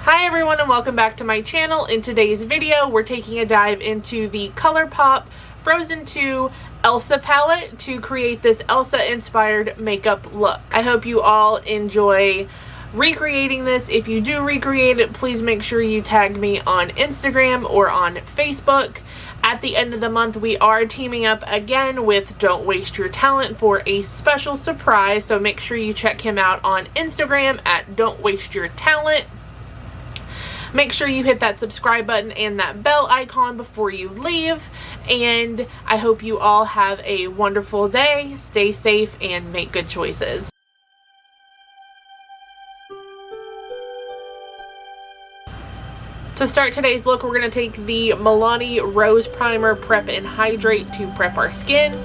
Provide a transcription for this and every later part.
Hi everyone and welcome back to my channel. In today's video we're taking a dive into the Colourpop Frozen 2 Elsa palette to create this Elsa inspired makeup look. I hope you all enjoy recreating this. If you do recreate it, please make sure you tag me on Instagram or on Facebook. At the end of the month we are teaming up again with Don't Waste Your Talent for a special surprise, so make sure you check him out on Instagram at Don't Waste Your Talent. Make sure you hit that subscribe button and that bell icon before you leave. And I hope you all have a wonderful day. Stay safe and make good choices. To start today's look, we're going to take the Milani Rose Primer Prep and Hydrate to prep our skin.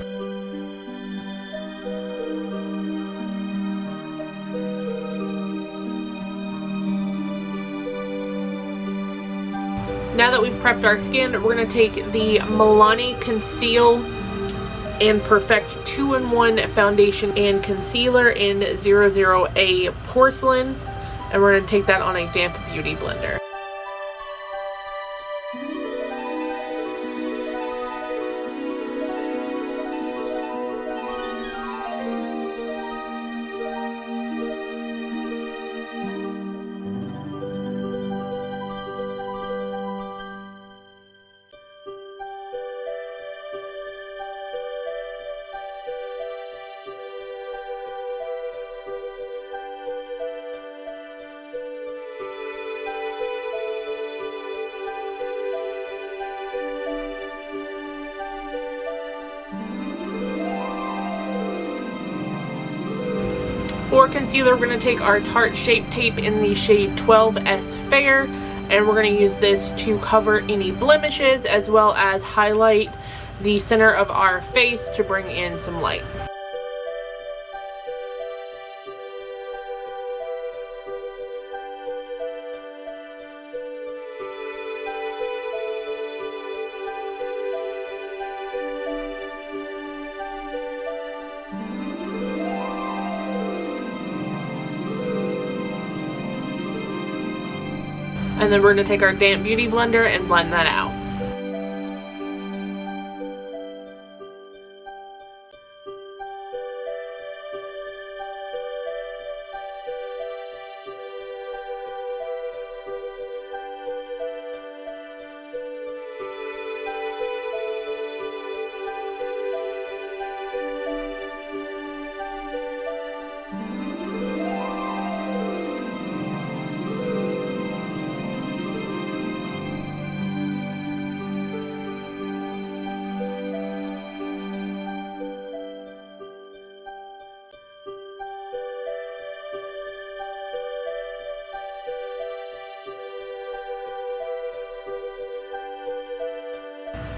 Now that we've prepped our skin, we're going to take the Milani Conceal and Perfect 2-in-1 Foundation and Concealer in 00A Porcelain, and we're going to take that on a damp beauty blender. For concealer, we're going to take our Tarte Shape Tape in the shade 12S Fair, and we're going to use this to cover any blemishes as well as highlight the center of our face to bring in some light. And then we're going to take our damp beauty blender and blend that out.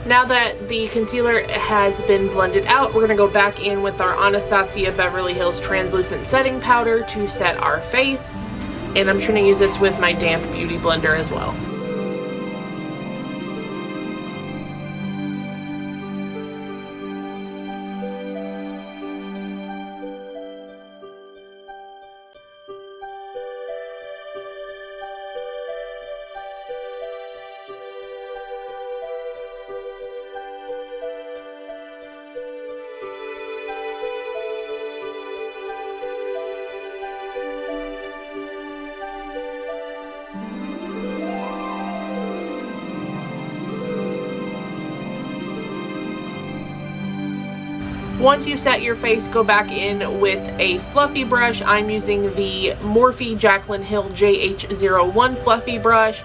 Now that the concealer has been blended out, we're going to go back in with our Anastasia Beverly Hills Translucent Setting Powder to set our face. And I'm trying to use this with my damp beauty blender as well. Once you set your face, go back in with a fluffy brush. I'm using the MorphexJaclyn Hill JH01 fluffy brush,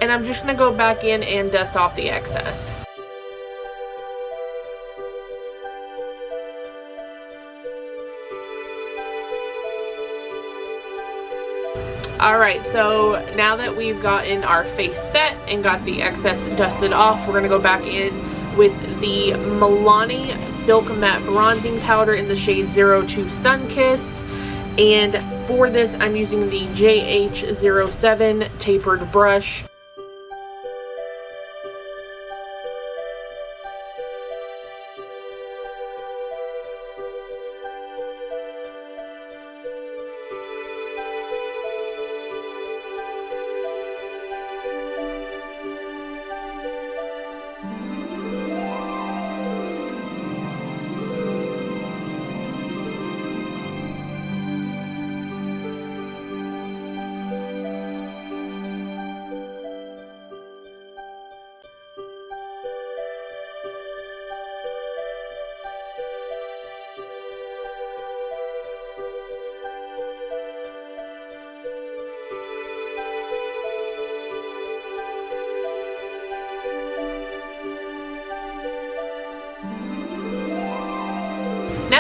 and I'm just going to go back in and dust off the excess. Alright, so now that we've gotten our face set and got the excess dusted off, we're going to go back in with the Milani Silk Matte Bronzing Powder in the shade 02 Sunkissed. And for this, I'm using the JH07 tapered brush.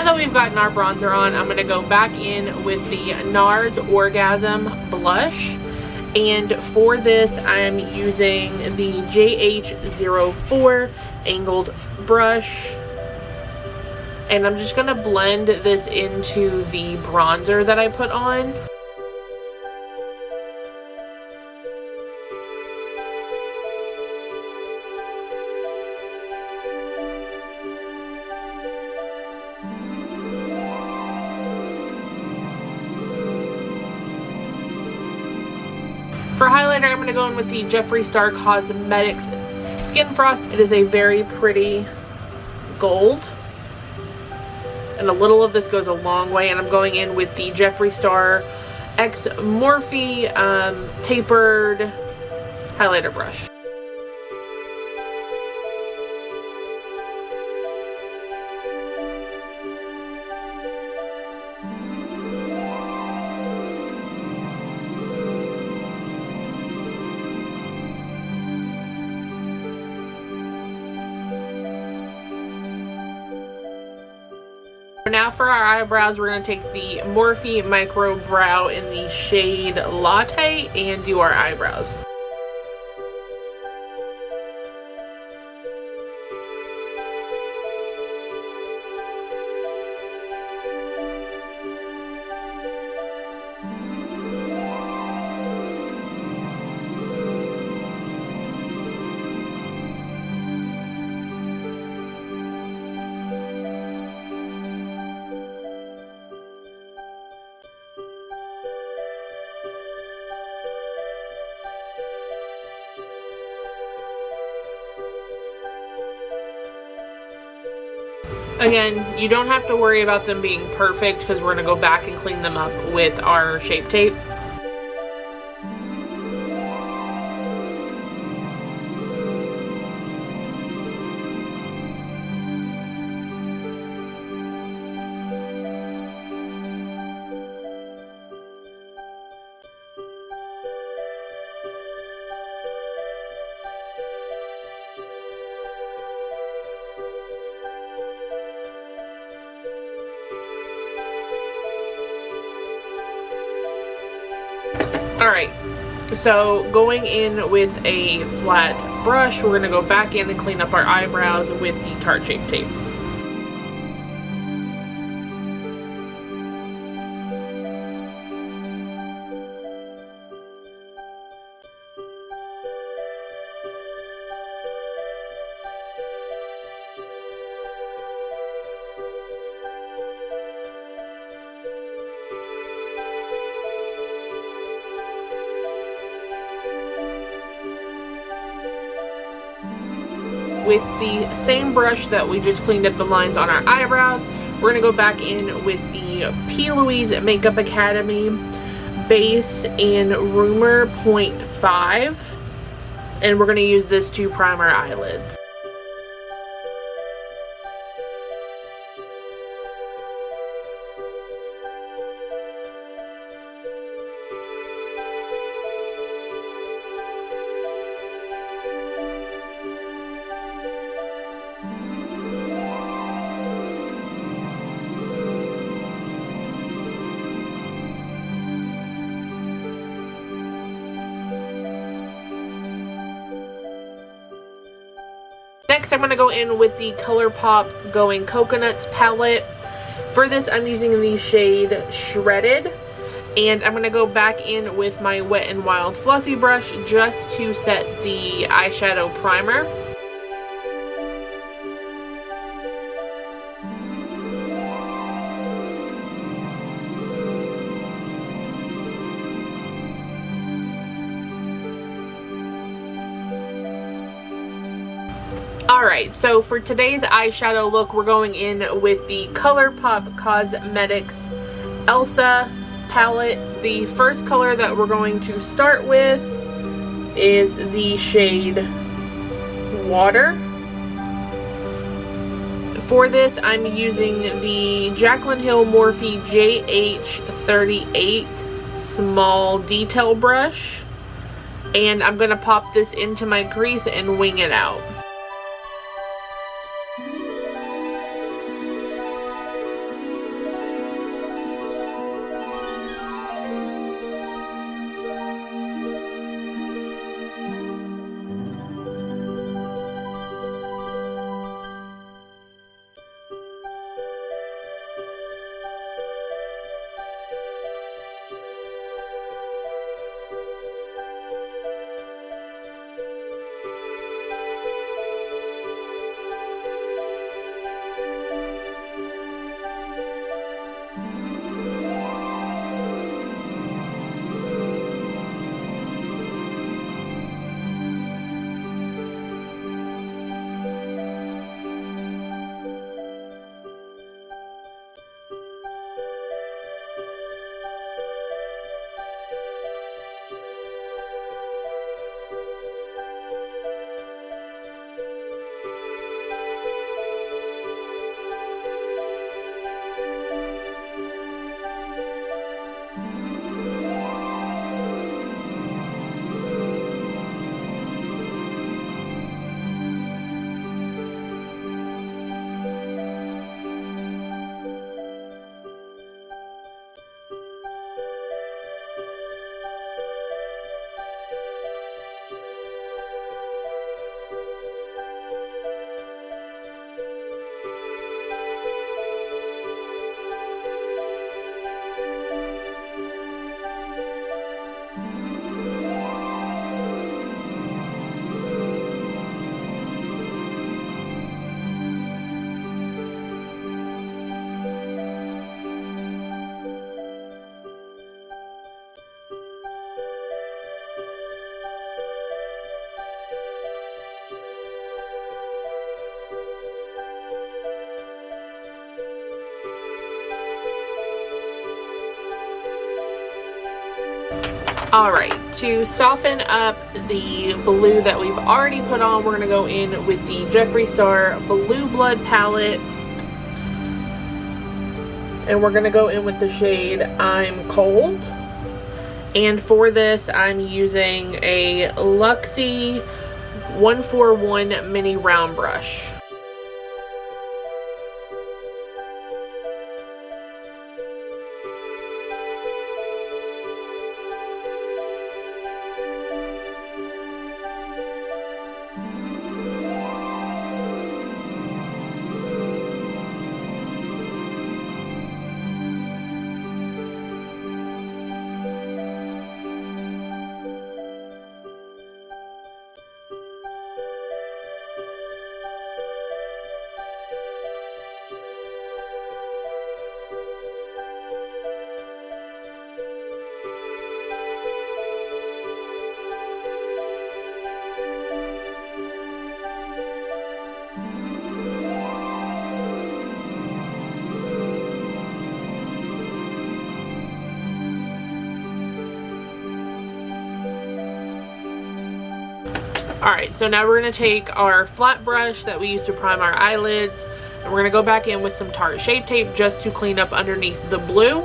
that we've gotten our bronzer on, I'm going to go back in with the Nars Orgasm blush. And for this, I'm using the JH04 angled brush. And I'm just going to blend this into the bronzer that I put on. For highlighter, I'm going to go in with the Jeffree Star Cosmetics Skin Frost. It is a very pretty gold. And a little of this goes a long way. And I'm going in with the Jeffree Star X Morphe tapered highlighter brush. Now for our eyebrows, we're going to take the Morphe Micro Brow in the shade Latte and do our eyebrows. Again, you don't have to worry about them being perfect because we're going to go back and clean them up with our Shape Tape. Alright, so going in with a flat brush, we're going to go back in and clean up our eyebrows with the Tarte Shape Tape. With the same brush that we just cleaned up the lines on our eyebrows, we're going to go back in with the P. Louise Makeup Academy Base in Rumor 0.5, and we're going to use this to prime our eyelids. Next, I'm going to go in with the Colourpop Going Coconuts palette. For this, I'm using the shade Shredded. And I'm going to go back in with my Wet n Wild Fluffy brush just to set the eyeshadow primer. Alright, so for today's eyeshadow look, we're going in with the Colourpop Cosmetics Elsa palette. The first color that we're going to start with is the shade Water. For this, I'm using the Jaclyn Hill Morphe JH38 small detail brush, and I'm going to pop this into my crease and wing it out. Alright, to soften up the blue that we've already put on, we're going to go in with the Jeffree Star Blue Blood palette. And we're going to go in with the shade I'm Cold. And for this, I'm using a Luxie 141 mini round brush. Alright, so now we're going to take our flat brush that we used to prime our eyelids, and we're going to go back in with some Tarte Shape Tape just to clean up underneath the blue.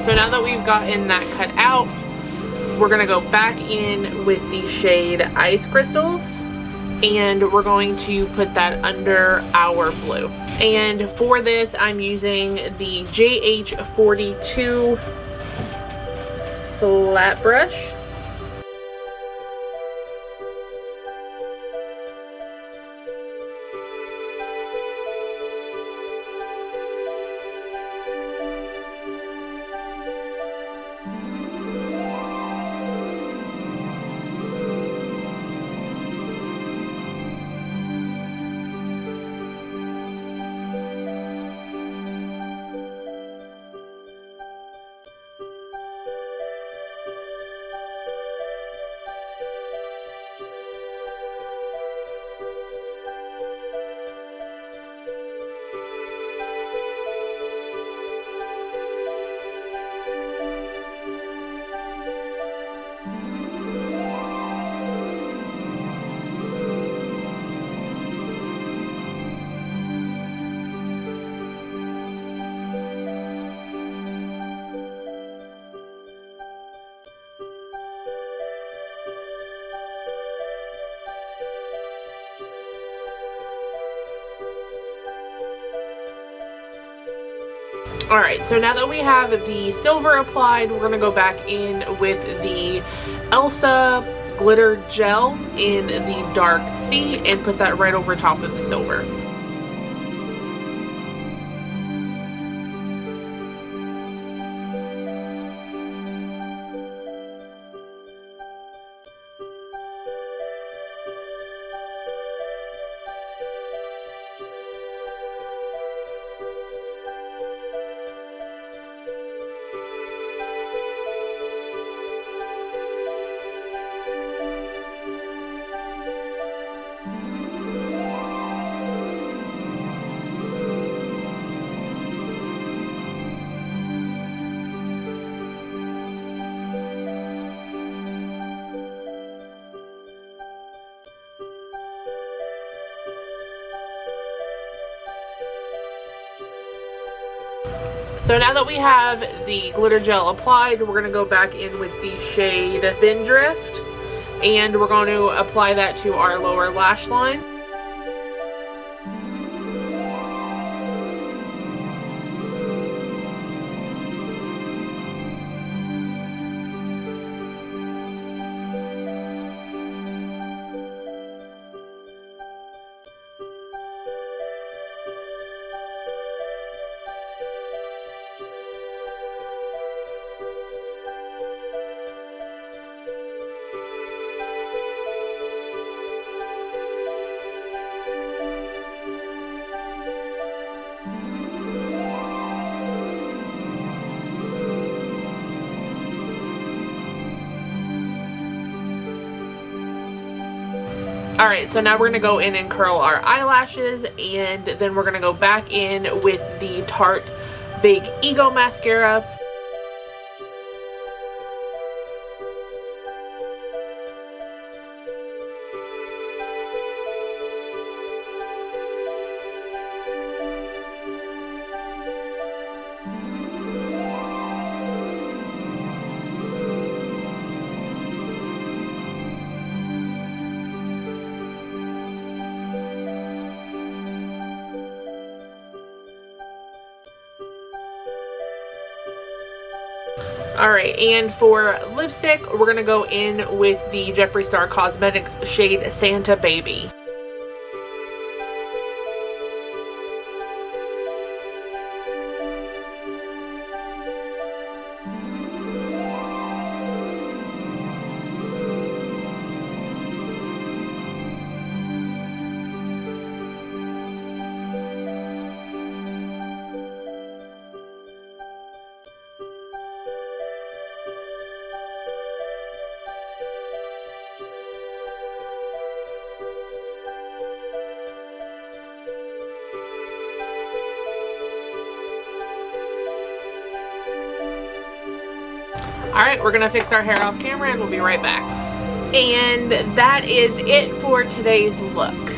So now that we've gotten that cut out, we're going to go back in with the shade Ice Crystals, and we're going to put that under our blue. And for this, I'm using the JH42 flat brush. Alright, so now that we have the silver applied, we're going to go back in with the Elsa glitter gel in the dark sea and put that right over top of the silver. So now that we have the glitter gel applied, we're going to go back in with the shade Spindrift, and we're going to apply that to our lower lash line. Alright, so now we're going to go in and curl our eyelashes, and then we're going to go back in with the Tarte Big Ego Mascara. Alright, and for lipstick, we're going to go in with the Jeffree Star Cosmetics shade Santa Baby. Alright, we're going to fix our hair off camera and we'll be right back. And that is it for today's look.